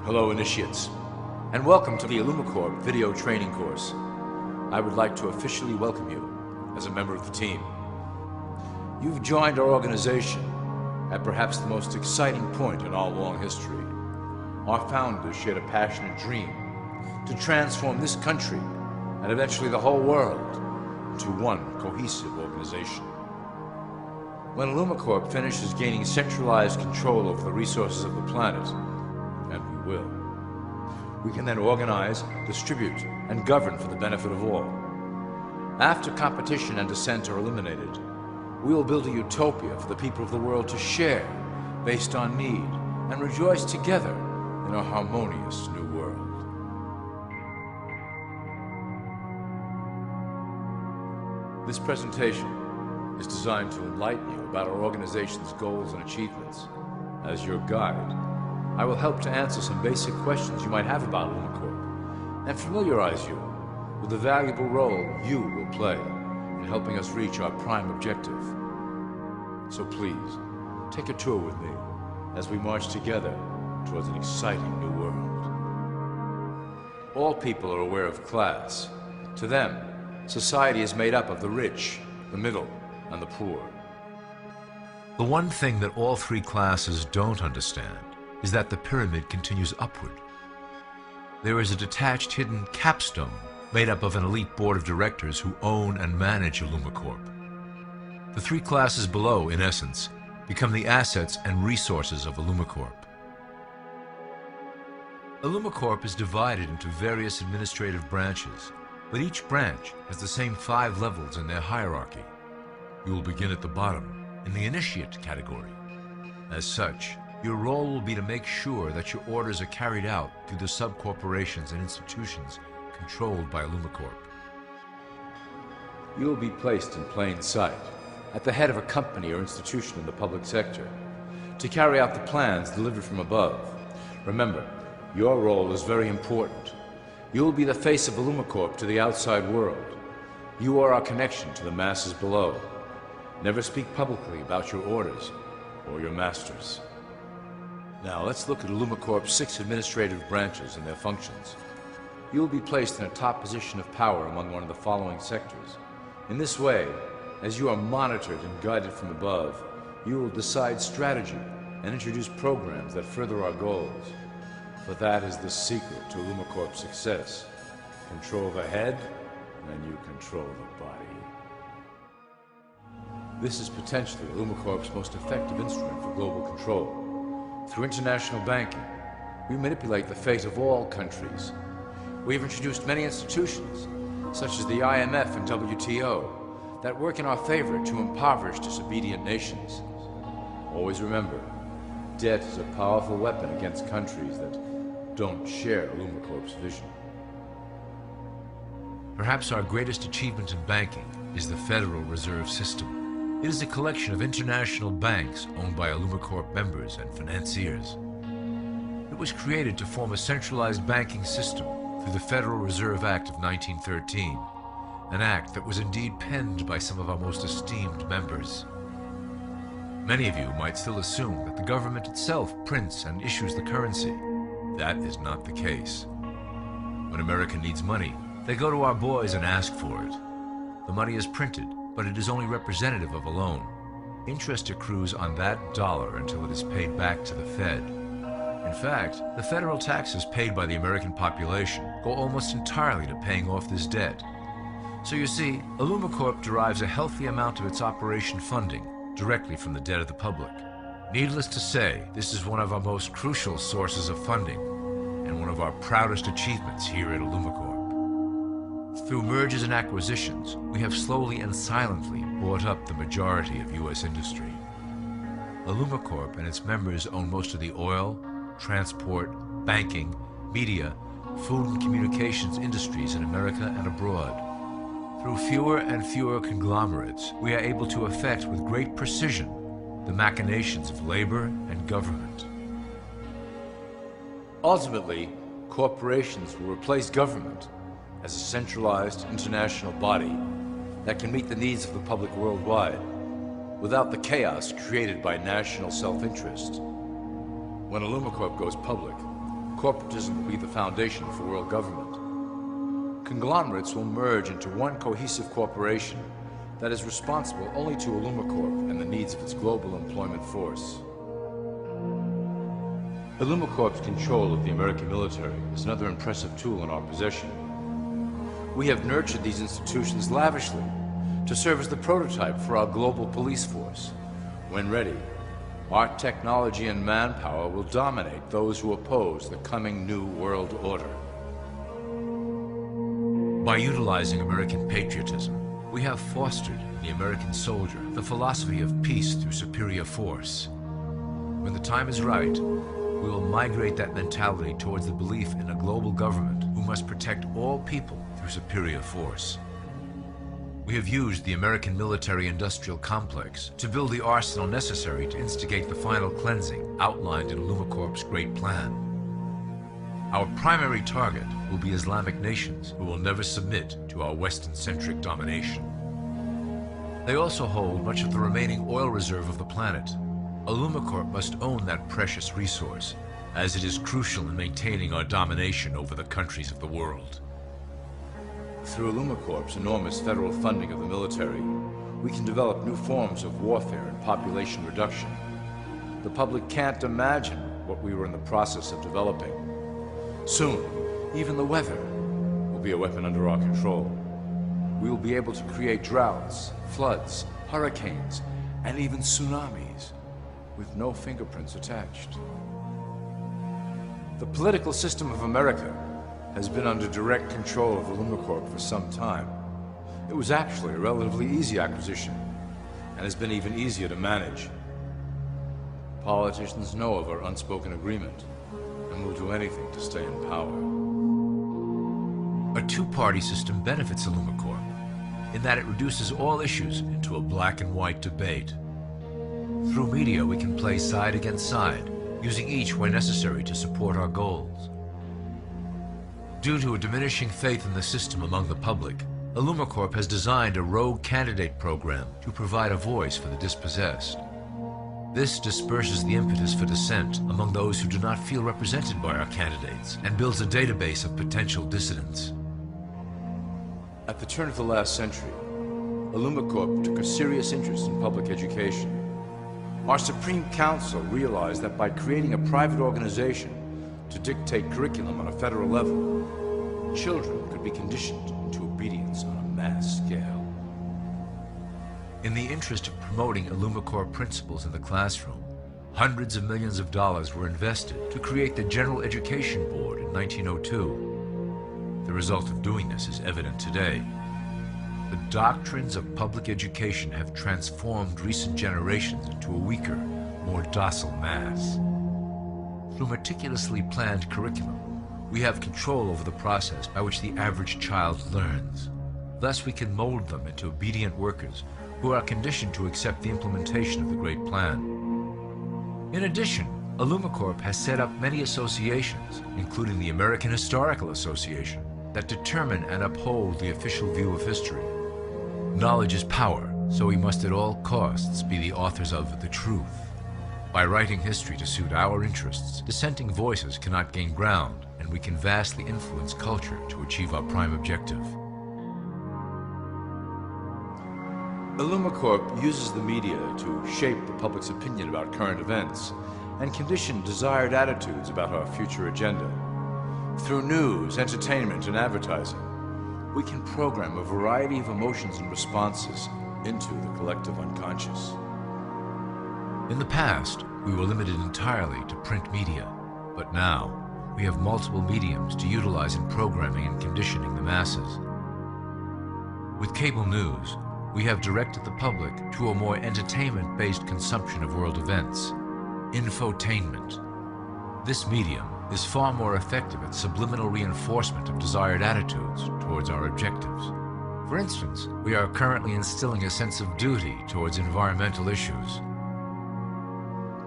Hello, initiates, and welcome to the IllumiCorp video training course. I would like to officially welcome you as a member of the team. You've joined our organization at perhaps the most exciting point in our long history. Our founders shared a passionate dream to transform this country and eventually the whole world into one cohesive organization. When IllumiCorp finishes gaining centralized control over the resources of the planet, and we will, we can then organize, distribute, and govern for the benefit of all. After competition and dissent are eliminated, we will build a utopia for the people of the world to share based on need and rejoice together in a harmonious new world. This presentation is designed to enlighten you about our organization's goals and achievements. As your guide, I will help to answer some basic questions you might have about IllumiCorp and familiarize you with the valuable role you will play in helping us reach our prime objective. So please, take a tour with me as we march together towards an exciting new world. All people are aware of class. To them, society is made up of the rich, the middle, and the poor. The one thing that all three classes don't understand is that the pyramid continues upward. There is a detached hidden capstone made up of an elite board of directors who own and manage IllumiCorp. The three classes below, in essence, become the assets and resources of IllumiCorp. IllumiCorp is divided into various administrative branches, but each branch has the same 5 levels in their hierarchy. You will begin at the bottom, in the initiate category. As such, your role will be to make sure that your orders are carried out through the sub-corporations and institutions controlled by IllumiCorp. You will be placed in plain sight, at the head of a company or institution in the public sector, to carry out the plans delivered from above. Remember, your role is very important. You will be the face of IllumiCorp to the outside world. You are our connection to the masses below. Never speak publicly about your orders or your masters. Now let's look at IllumiCorp's 6 administrative branches and their functions. You will be placed in a top position of power among one of the following sectors. In this way, as you are monitored and guided from above, you will decide strategy and introduce programs that further our goals. For that is the secret to IllumiCorp's success. Control the head, and you control the body. This is potentially IllumiCorp's most effective instrument for global control. Through international banking, we manipulate the fate of all countries. We have introduced many institutions, such as the IMF and WTO, that work in our favor to impoverish disobedient nations. Always remember, debt is a powerful weapon against countries that don't share IllumiCorp's vision. Perhaps our greatest achievement in banking is the Federal Reserve System. It is a collection of international banks owned by IllumiCorp members and financiers. It was created to form a centralized banking system through the Federal Reserve Act of 1913, an act that was indeed penned by some of our most esteemed members. Many of you might still assume that the government itself prints and issues the currency. That is not the case. When America needs money, they go to our boys and ask for it. The money is printed, but it is only representative of a loan. Interest accrues on that dollar until it is paid back to the Fed. In fact, the federal taxes paid by the American population go almost entirely to paying off this debt. So you see, IllumiCorp derives a healthy amount of its operation funding directly from the debt of the public. Needless to say, this is one of our most crucial sources of funding and one of our proudest achievements here at IllumiCorp. Through mergers and acquisitions, we have slowly and silently bought up the majority of U.S. industry. IllumiCorp and its members own most of the oil, transport, banking, media, food and communications industries in America and abroad. Through fewer and fewer conglomerates, we are able to effect with great precision the machinations of labor and government. Ultimately, corporations will replace government as a centralized international body that can meet the needs of the public worldwide without the chaos created by national self-interest. When IllumiCorp goes public, Corporatism will be the foundation for world government. Conglomerates will merge into one cohesive corporation that is responsible only to IllumiCorp and the needs of its global employment force. IllumiCorp's control of the American military is another impressive tool in our possession. We have nurtured these institutions lavishly to serve as the prototype for our global police force. When ready, our technology and manpower will dominate those who oppose the coming new world order. By utilizing American patriotism, we have fostered in the American soldier the philosophy of peace through superior force. When the time is right, we will migrate that mentality towards the belief in a global government who must protect all people through superior force. We have used the American military-industrial complex to build the arsenal necessary to instigate the final cleansing outlined in IllumiCorp's Great Plan. Our primary target will be Islamic nations who will never submit to our Western-centric domination. They also hold much of the remaining oil reserve of the planet. IllumiCorp must own that precious resource, as it is crucial in maintaining our domination over the countries of the world. Through IllumiCorp's enormous federal funding of the military, we can develop new forms of warfare and population reduction. The public can't imagine what we were in the process of developing. Soon, even the weather will be a weapon under our control. We will be able to create droughts, floods, hurricanes, and even tsunamis with no fingerprints attached. The political system of America has been under direct control of IllumiCorp for some time. It was actually a relatively easy acquisition, and has been even easier to manage. Politicians know of our unspoken agreement, and will do anything to stay in power. A two-party system benefits IllumiCorp in that it reduces all issues into a black and white debate. Through media, we can play side against side, using each where necessary to support our goals. Due to a diminishing faith in the system among the public, IllumiCorp has designed a rogue candidate program to provide a voice for the dispossessed. This disperses the impetus for dissent among those who do not feel represented by our candidates and builds a database of potential dissidents. At the turn of the last century, IllumiCorp took a serious interest in public education. Our Supreme Council realized that by creating a private organization to dictate curriculum on a federal level, children could be conditioned into obedience on a mass scale. In the interest of promoting IllumiCorp principles in the classroom, hundreds of millions of dollars were invested to create the General Education Board in 1902. The result of doing this is evident today. The doctrines of public education have transformed recent generations into a weaker, more docile mass. Through meticulously planned curriculum, we have control over the process by which the average child learns. Thus, we can mold them into obedient workers who are conditioned to accept the implementation of the Great Plan. In addition, IllumiCorp has set up many associations, including the American Historical Association, that determine and uphold the official view of history. Knowledge is power, so we must at all costs be the authors of the truth. By writing history to suit our interests, dissenting voices cannot gain ground, and we can vastly influence culture to achieve our prime objective. IllumiCorp uses the media to shape the public's opinion about current events and condition desired attitudes about our future agenda. Through news, entertainment, and advertising, we can program a variety of emotions and responses into the collective unconscious. In the past, we were limited entirely to print media, but now we have multiple mediums to utilize in programming and conditioning the masses. With cable news, we have directed the public to a more entertainment-based consumption of world events, infotainment. This medium is far more effective at subliminal reinforcement of desired attitudes towards our objectives. For instance, we are currently instilling a sense of duty towards environmental issues.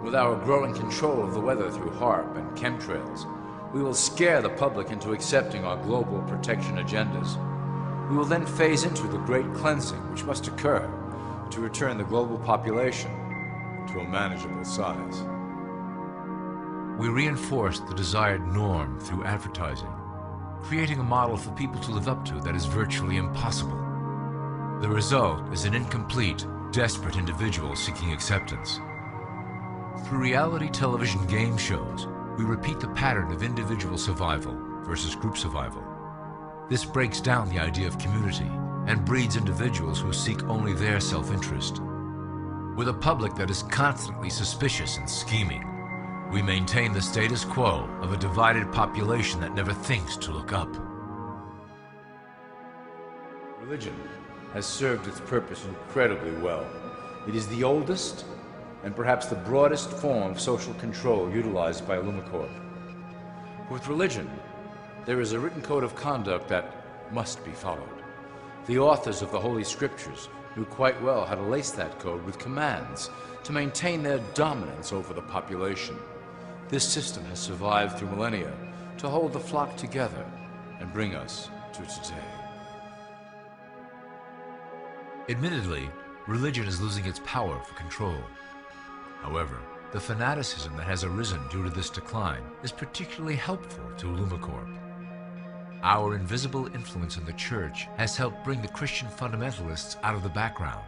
With our growing control of the weather through HAARP and chemtrails, we will scare the public into accepting our global protection agendas. We will then phase into the great cleansing which must occur to return the global population to a manageable size. We reinforce the desired norm through advertising, creating a model for people to live up to that is virtually impossible. The result is an incomplete, desperate individual seeking acceptance. Through reality television game shows, we repeat the pattern of individual survival versus group survival. This breaks down the idea of community and breeds individuals who seek only their self-interest. With a public that is constantly suspicious and scheming, we maintain the status quo of a divided population that never thinks to look up. Religion has served its purpose incredibly well. It is the oldest and perhaps the broadest form of social control utilized by IllumiCorp. With religion, there is a written code of conduct that must be followed. The authors of the Holy Scriptures knew quite well how to lace that code with commands to maintain their dominance over the population. This system has survived through millennia to hold the flock together and bring us to today. Admittedly, religion is losing its power for control. However, the fanaticism that has arisen due to this decline is particularly helpful to IllumiCorp. Our invisible influence in the church has helped bring the Christian fundamentalists out of the background.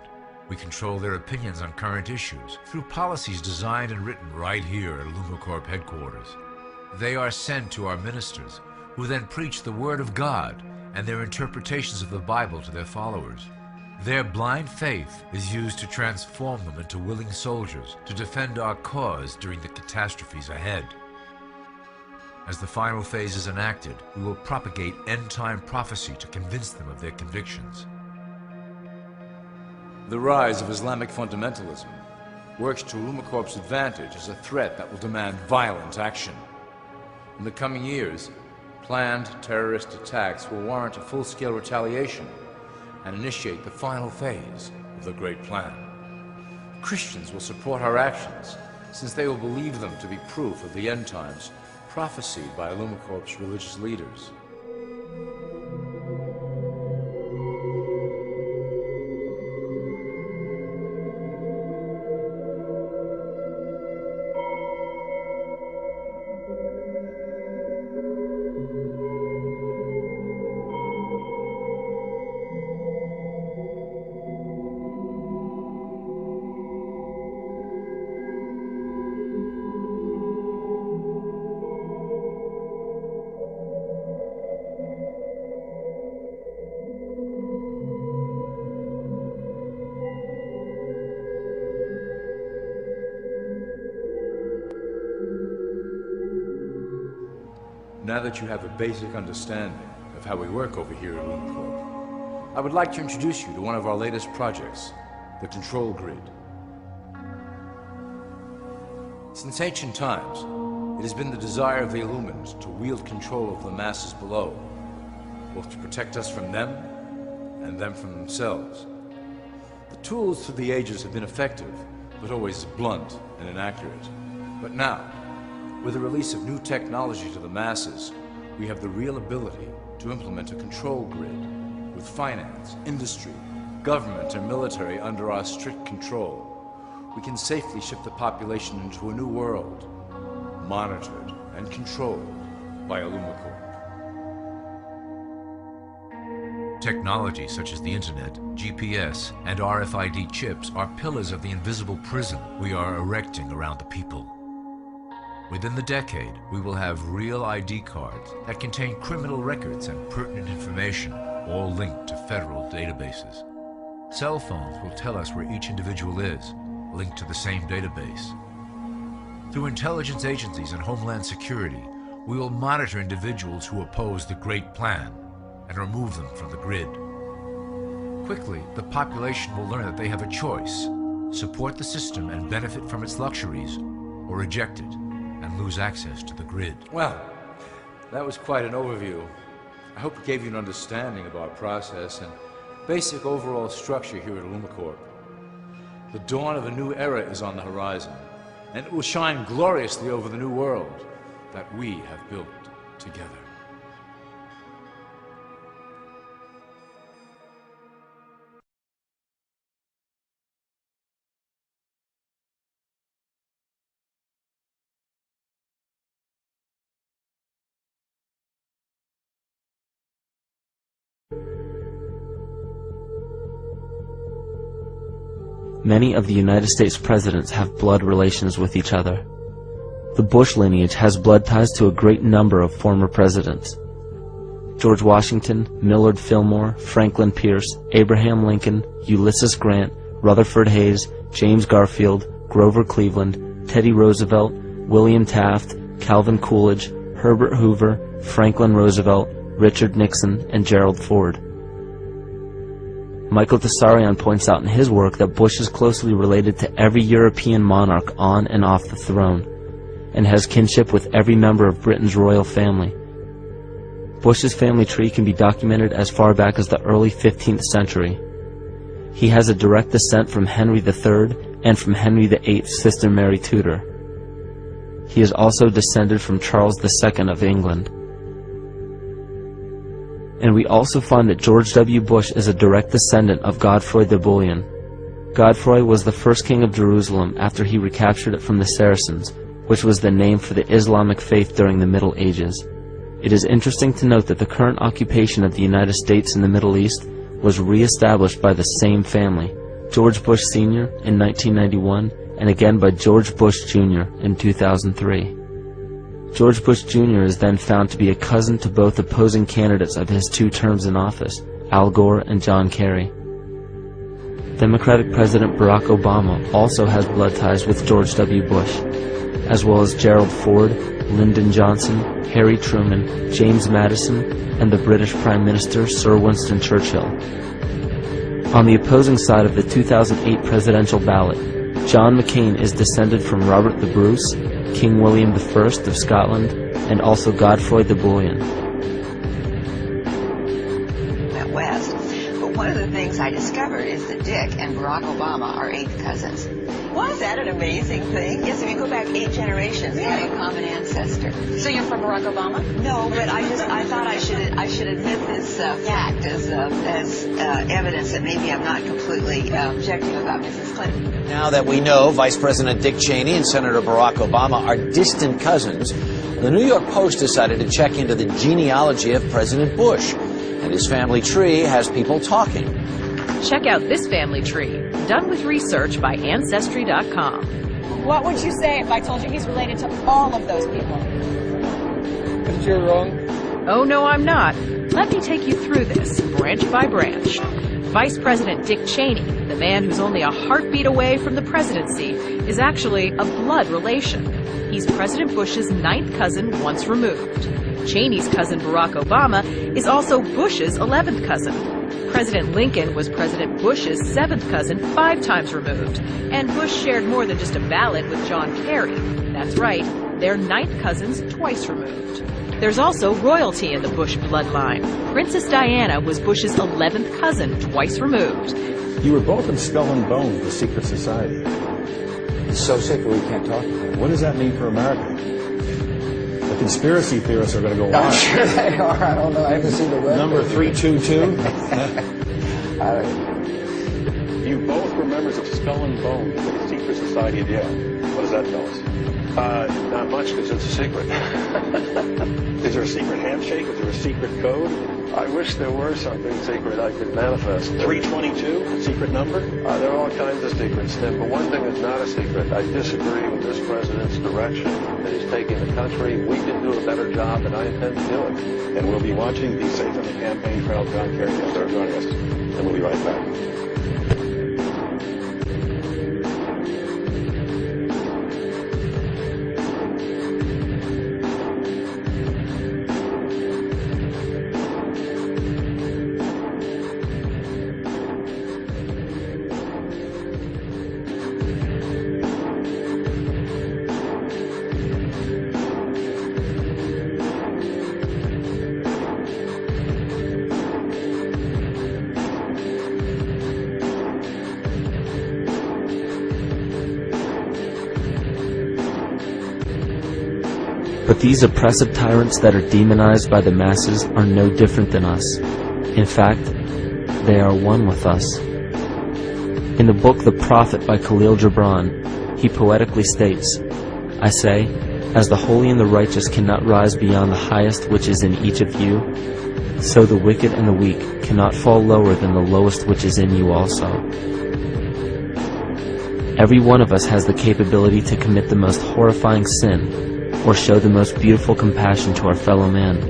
We control their opinions on current issues through policies designed and written right here at IllumiCorp headquarters. They are sent to our ministers, who then preach the Word of God and their interpretations of the Bible to their followers. Their blind faith is used to transform them into willing soldiers to defend our cause during the catastrophes ahead. As the final phase is enacted, we will propagate end-time prophecy to convince them of their convictions. The rise of Islamic fundamentalism works to IllumiCorp's advantage as a threat that will demand violent action. In the coming years, planned terrorist attacks will warrant a full-scale retaliation and initiate the final phase of the Great Plan. Christians will support our actions, since they will believe them to be proof of the end times prophesied by IllumiCorp's religious leaders. Now that you have a basic understanding of how we work over here at IllumiCorp, I would like to introduce you to one of our latest projects, the Control Grid. Since ancient times, it has been the desire of the Illumins to wield control of the masses below, both to protect us from them and them from themselves. The tools through the ages have been effective, but always blunt and inaccurate. But now, with the release of new technology to the masses, we have the real ability to implement a control grid with finance, industry, government, and military under our strict control. We can safely shift the population into a new world, monitored and controlled by IllumiCorp. Technology such as the internet, GPS, and RFID chips are pillars of the invisible prison we are erecting around the people. Within the decade, we will have real ID cards that contain criminal records and pertinent information, all linked to federal databases. Cell phones will tell us where each individual is, linked to the same database. Through intelligence agencies and Homeland Security, we will monitor individuals who oppose the Great Plan and remove them from the grid. Quickly, the population will learn that they have a choice: support the system and benefit from its luxuries, or reject it and lose access to the grid. Well, that was quite an overview. I hope it gave you an understanding of our process and basic overall structure here at IllumiCorp. The dawn of a new era is on the horizon, and it will shine gloriously over the new world that we have built together. many of the United States presidents have blood relations with each other. The Bush lineage has blood ties to a great number of former presidents: George Washington, Millard Fillmore, Franklin Pierce, Abraham Lincoln, Ulysses Grant, Rutherford Hayes, James Garfield, Grover Cleveland, Teddy Roosevelt, William Taft, Calvin Coolidge, Herbert Hoover, Franklin Roosevelt, Richard Nixon, and Gerald Ford. Michael Tessarion points out in his work that Bush is closely related to every European monarch on and off the throne, and has kinship with every member of Britain's royal family. Bush's family tree can be documented as far back as the early 15th century. He has a direct descent from Henry III and from Henry VIII's sister Mary Tudor. He is also descended from Charles II of England. And we also find that George W. Bush is a direct descendant of Godfrey the Bullion. Godfrey was the first king of Jerusalem after he recaptured it from the Saracens, which was the name for the Islamic faith during the Middle Ages. It is interesting to note that the current occupation of the United States in the Middle East was re-established by the same family, George Bush Sr. in 1991, and again by George Bush Jr. in 2003. George Bush Jr. is then found to be a cousin to both opposing candidates of his 2 terms in office, Al Gore and John Kerry. Democratic President Barack Obama also has blood ties with George W. Bush, as well as Gerald Ford, Lyndon Johnson, Harry Truman, James Madison, and the British Prime Minister Sir Winston Churchill. On the opposing side of the 2008 presidential ballot, John McCain is descended from Robert the Bruce, King William I of Scotland, and also Godfrey the Bullion. At West, but one of the things I discovered is that Dick and Barack Obama are 8th cousins. Wasn't that an amazing thing? Yes, if you go back 8 generations, they have a common ancestor. So you're from Barack Obama? No, but I thought I should admit this fact as evidence that maybe I'm not completely objective about Mrs. Clinton. Now that we know Vice President Dick Cheney and Senator Barack Obama are distant cousins, the New York Post decided to check into the genealogy of President Bush, and his family tree has people talking. Check out this family tree, done with research by Ancestry.com. What would you say if I told you he's related to all of those people? But you're wrong. Oh, no, I'm not. Let me take you through this, branch by branch. Vice President Dick Cheney, the man who's only a heartbeat away from the presidency, is actually a blood relation. He's President Bush's 9th cousin once removed. Cheney's cousin Barack Obama is also Bush's 11th cousin. President Lincoln was President Bush's 7th cousin 5 times removed, and Bush shared more than just a ballot with John Kerry. That's right, they're 9th cousins twice removed. There's also royalty in the Bush bloodline. Princess Diana was Bush's 11th cousin twice removed. You were both in Skull and Bones, the secret society. He's so sick we can't talk to him. What does that mean for America? The conspiracy theorists are going to go I'm wild. sure they are. I don't know. I haven't seen the web. Number 322. You both were members of Skull and Bones, the secret society at Yale. What does that tell us? Not much, because it's a secret. Is there a secret handshake? Is there a secret code? I wish there were something secret I could manifest. 322, secret number? There are all kinds of secrets, Tim, but one thing is not a secret. I disagree with this president's direction that he's taking the country. We can do a better job, and I intend to do it. And we'll be watching. Be safe on the campaign trail. John Kerry, thanks for joining us. And we'll be right back. But these oppressive tyrants that are demonized by the masses are no different than us. In fact, they are one with us. In the book The Prophet by Khalil Gibran, he poetically states, I say, as the holy and the righteous cannot rise beyond the highest which is in each of you, so the wicked and the weak cannot fall lower than the lowest which is in you also. Every one of us has the capability to commit the most horrifying sin, or show the most beautiful compassion to our fellow man.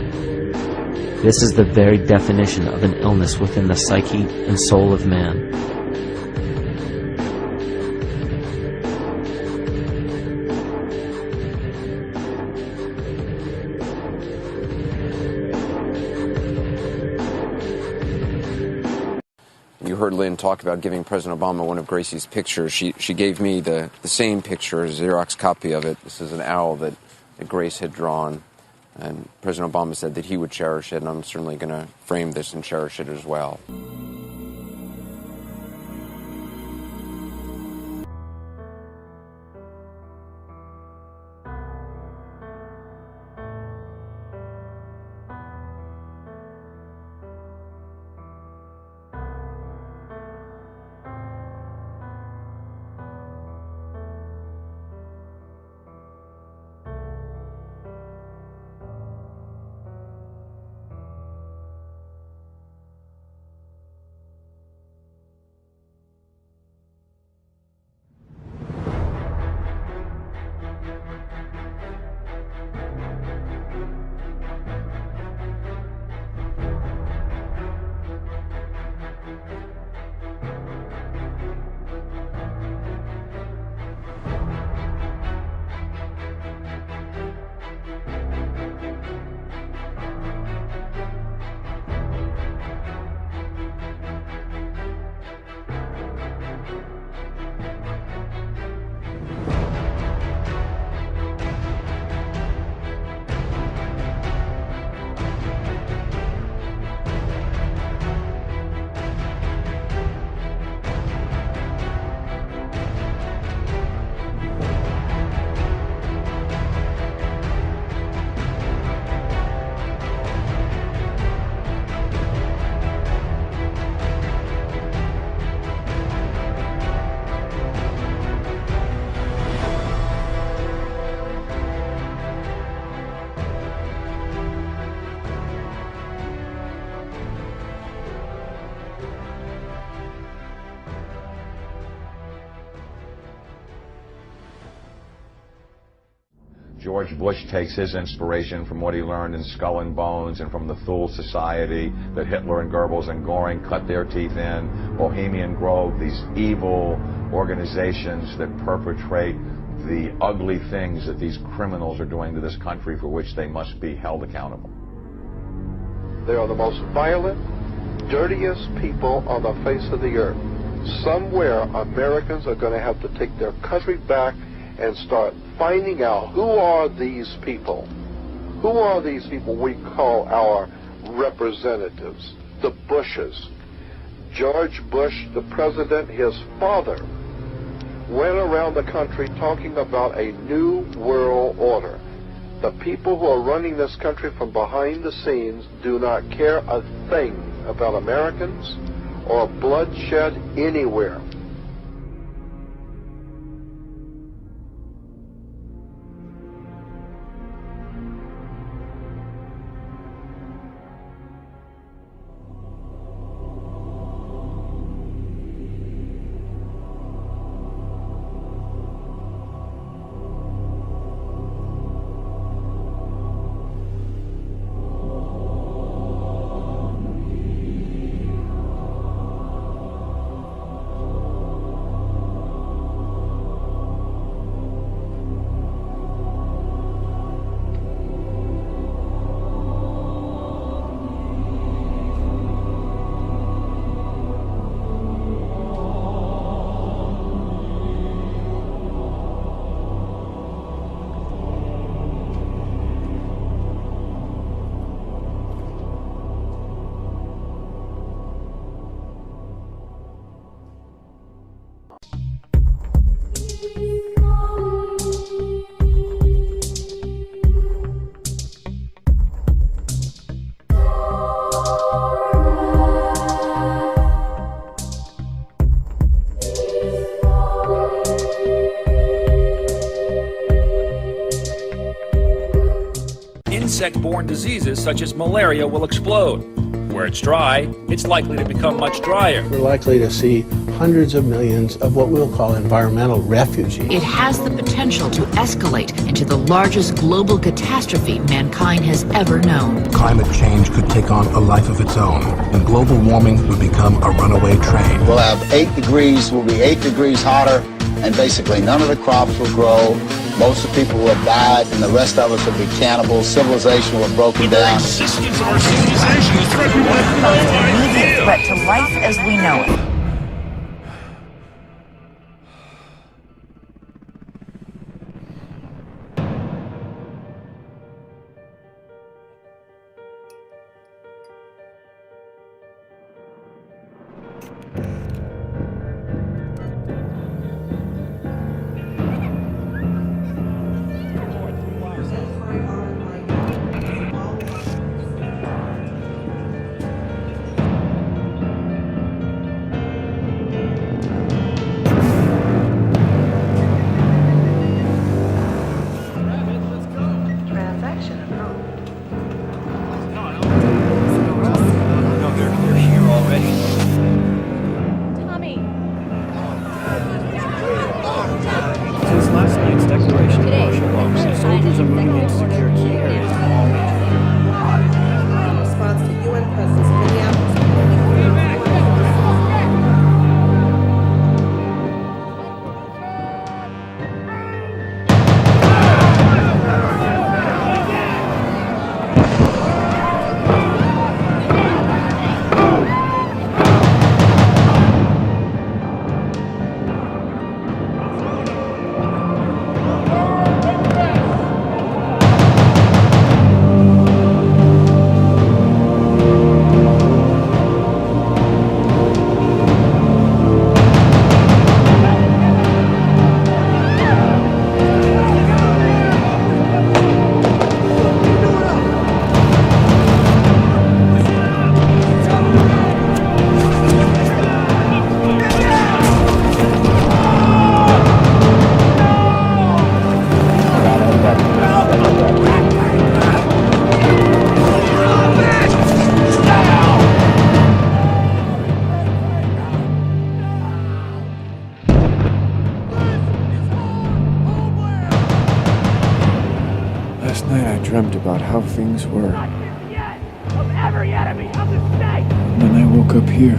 This is the very definition of an illness within the psyche and soul of man. You heard Lynn talk about giving President Obama one of Gracie's pictures. She gave me the same picture, a Xerox copy of it. This is an owl that Grace had drawn. And President Obama said that he would cherish it, and I'm certainly going to frame this and cherish it as well. George Bush takes his inspiration from what he learned in Skull and Bones and from the Thule Society that Hitler and Goebbels and Goring cut their teeth in, Bohemian Grove, these evil organizations that perpetrate the ugly things that these criminals are doing to this country for which they must be held accountable. They are the most violent, dirtiest people on the face of the earth. Somewhere Americans are going to have to take their country back and start finding out who are these people. Who are these people we call our representatives, the Bushes. George Bush, the president, his father, went around the country talking about a new world order. The people who are running this country from behind the scenes do not care a thing about Americans or bloodshed anywhere. Insect-borne diseases such as malaria will explode. Where it's dry, it's likely to become much drier. We're likely to see hundreds of millions of what we'll call environmental refugees. It has the potential to escalate into the largest global catastrophe mankind has ever known. Climate change could take on a life of its own, and global warming would become a runaway train. We'll have 8 degrees, we'll be 8 degrees hotter, and basically none of the crops will grow. Most of the people will have died, and the rest of us will be cannibals. Civilization will have broken down. The existence of our civilization is threatened by the most immediate threat to life as we know it. Last night I dreamt about how things were. Of every enemy of the state! And then I woke up here.